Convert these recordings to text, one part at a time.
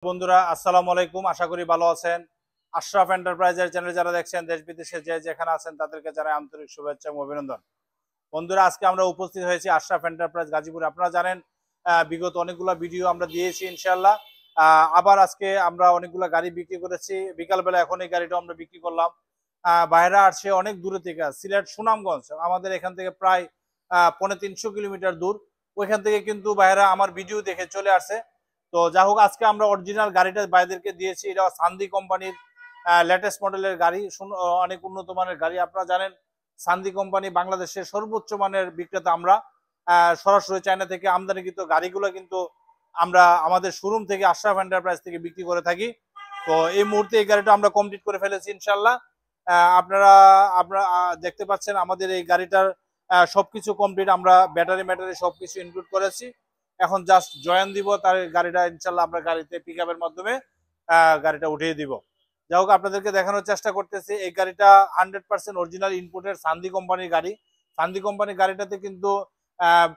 বন্ধুরা আসসালামু আলাইকুম, আশা করি ভালো আছেন। আশরাফ এন্টারপ্রাইজের চ্যানেল যারা দেখছেন দেশ বিদেশে যে যেখানে আছেন তাদেরকে জানাই আন্তরিক শুভেচ্ছা এবং অভিনন্দন। বন্ধুরা আজকে আমরা উপস্থিত হয়েছি আশরাফ এন্টারপ্রাইজ গাজীপুরে। আপনারা জানেন বিগত অনেকগুলো ভিডিও আমরা দিয়েছি ইনশাআল্লাহ। আবার আজকে আমরা অনেকগুলো গাড়ি বিক্রি করেছি। বিকালবেলা এখন এই গাড়িটা আমরা বিক্রি করলাম। বাইরে আসছে অনেক দূরে থেকে, সিলেট সুনামগঞ্জ আমাদের এখান থেকে প্রায় 350 কিলোমিটার দূর। ওইখান থেকে কিন্তু বাইরে আমার ভিডিও দেখে চলে আসছে। তো যা হোক, আজকে আমরা অরিজিনাল গাড়িটা ভাইদেরকে দিয়েছি। এটা সান্দি কোম্পানির লেটেস্ট মডেলের গাড়ি, অনেক উন্নত মানের গাড়ি। আপনারা জানেন সান্দি কোম্পানি বাংলাদেশের সর্বোচ্চ মানের বিক্রেতা। আমরা সরাসরি চায়না থেকে আমদানিকৃত গাড়িগুলো কিন্তু আমরা আমাদের শোরুম থেকে আশরাফ এন্টারপ্রাইজ থেকে বিক্রি করে থাকি। তো এই মুহূর্তে এই গাড়িটা আমরা কমপ্লিট করে ফেলেছি ইনশাল্লাহ। আপনারা আপনারা দেখতে পাচ্ছেন আমাদের এই গাড়িটার সবকিছু কমপ্লিট। আমরা ব্যাটারি ম্যাটারি সবকিছু ইনক্লুড করেছি। এখন জাস্ট জয়েন দিব, তার গাড়িটা ইনশাল্লাহ আমরা গাড়িতে পিকআপের মাধ্যমে গাড়িটা উঠিয়ে দিব। যাই হোক, আপনাদেরকে দেখানোর চেষ্টা করতেছি এই গাড়িটা 100% অরিজিনাল ইনপুটের সান্দি কোম্পানির গাড়ি। সান্দি কোম্পানির গাড়িটাতে কিন্তু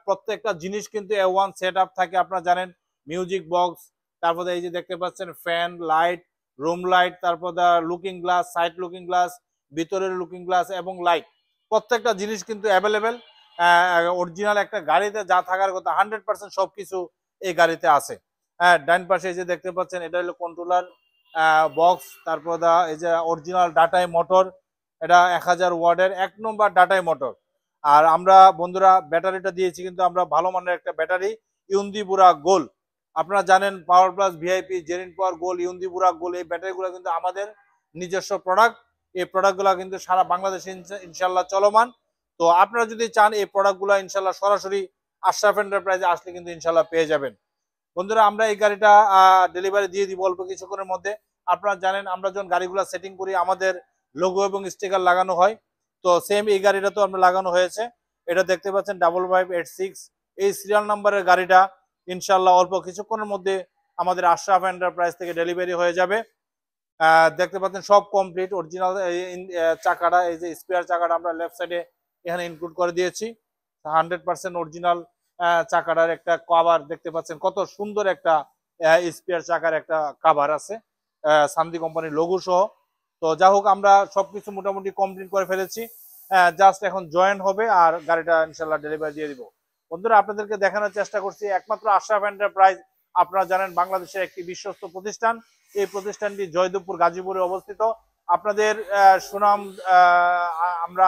প্রত্যেকটা জিনিস কিন্তু A1 সেট আপ থাকে। আপনারা জানেন মিউজিক বক্স, তারপরে এই যে দেখতে পাচ্ছেন ফ্যান, লাইট, রুম লাইট, তারপর looking glass, side looking glass, ভিতরের লুকিং গ্লাস এবং লাইট, প্রত্যেকটা জিনিস কিন্তু অ্যাভেলেবেল। অরিজিনাল একটা গাড়িতে যা থাকার কথা 100% সবকিছু এই গাড়িতে আছে। ডান পাশে এই যে দেখতে পাচ্ছেন এটা হলো কন্ট্রোলার বক্স, তারপর এই যে অরিজিনাল ডাটাই মোটর, এটা 1000 ওয়াটের 1 নম্বর ডাটাই মোটর। আর আমরা বন্ধুরা ব্যাটারিটা দিয়েছি কিন্তু আমরা ভালো মানের একটা ব্যাটারি, ইউন্দিবুরা গোল। আপনারা জানেন পাওয়ার প্লাস ভিআইপি, জেরিন পাওয়ার গোল, ইউন্দিবুরা গোল, এই ব্যাটারিগুলো কিন্তু আমাদের নিজস্ব প্রোডাক্ট। এই প্রোডাক্টগুলো কিন্তু সারা বাংলাদেশে ইনশাল্লাহ চলমান। তো আপনারা যদি চান এই প্রোডাক্টগুলো ইনশাল্লাহ সরাসরি আশরাফ এন্টারপ্রাইজে আসলে কিন্তু ইনশাল্লাহ পেয়ে যাবেন। বন্ধুরা আমরা এই গাড়িটা ডেলিভারি দিয়ে দিব অল্প কিছুক্ষণের মধ্যে। আপনারা জানেন আমরা যখন গাড়িগুলো সেটিং করি আমাদের লোগো এবং স্টিকার লাগানো হয়। তো সেম এই গাড়িটা তো আমরা লাগানো হয়েছে। এটা দেখতে পাচ্ছেন 5586 এই সিরিয়াল নাম্বারের গাড়িটা ইনশাল্লাহ অল্প কিছুক্ষণের মধ্যে আমাদের আশরাফ এন্টারপ্রাইজ থেকে ডেলিভারি হয়ে যাবে। দেখতে পাচ্ছেন সব কমপ্লিট অরিজিনাল। চাকাটা এই যে স্পেয়ার চাকাটা আমরা লেফট সাইডে এখানে ইনক্লুড করে দিয়েছি। 100% অরিজিনাল চাকাটার একটা কভার দেখতে পাচ্ছেন, কত সুন্দর একটা স্পেয়ার চাকার একটা কভার আছে সান্দি কোম্পানির লোগো সহ। তো যা হোক, আমরা সবকিছু মোটামুটি কমপ্লিট করে ফেলেছি। জাস্ট এখন জয়েন হবে আর গাড়িটা ইনশাল্লাহ ডেলিভারি দিয়ে দিব। বন্ধুরা আপনাদেরকে দেখানোর চেষ্টা করছি একমাত্র আশরাফ এন্টারপ্রাইজ। আপনারা জানেন বাংলাদেশের একটি বিশ্বস্ত প্রতিষ্ঠান। এই প্রতিষ্ঠানটি জয়দেবপুর গাজীপুরে অবস্থিত। আপনাদের সুনাম আমরা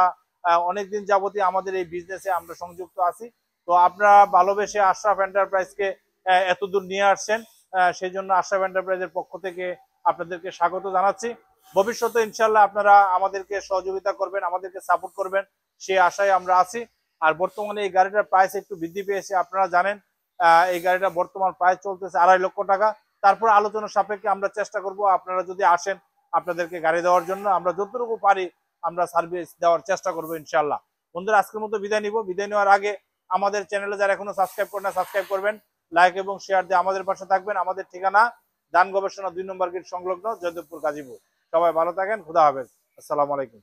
অনেকদিন যাবতীয় আমাদের এই বিজনেসে আমরা সংযুক্ত আছি। তো আপনারা ভালোবেসে আশরাফ এন্টারপ্রাইজকে এতদূর নিয়ে আসছেন, সেই জন্য আশরাফ এন্টারপ্রাইজের পক্ষ থেকে আপনাদেরকে স্বাগত জানাচ্ছি। ভবিষ্যতে ইনশাল্লাহ আপনারা আমাদেরকে সহযোগিতা করবেন, আমাদেরকে সাপোর্ট করবেন, সেই আশায় আমরা আছি। আর বর্তমানে এই গাড়িটার প্রাইস একটু বৃদ্ধি পেয়েছে। আপনারা জানেন এই গাড়িটা বর্তমান প্রাইস চলতেছে 2.5 লক্ষ টাকা। তারপর আলোচনা সাপেক্ষে আমরা চেষ্টা করব আপনারা যদি আসেন আপনাদেরকে গাড়ি দেওয়ার জন্য আমরা যতটুকু পারি আমরা সার্ভিস দেওয়ার চেষ্টা করবো ইনশাল্লাহ। বন্ধুরা আজকের মতো বিদায় নিব। বিদায় নেওয়ার আগে আমাদের চ্যানেলে যারা এখনো সাবস্ক্রাইব করেন না সাবস্ক্রাইব করবেন, লাইক এবং শেয়ার দিয়ে আমাদের পাশে থাকবেন। আমাদের ঠিকানা দান গবেষণা 2 নম্বর গেট সংলগ্ন জয়দেবপুর গাজীপুর। সবাই ভালো থাকেন, খুদা হাফেজ, আসসালামু আলাইকুম।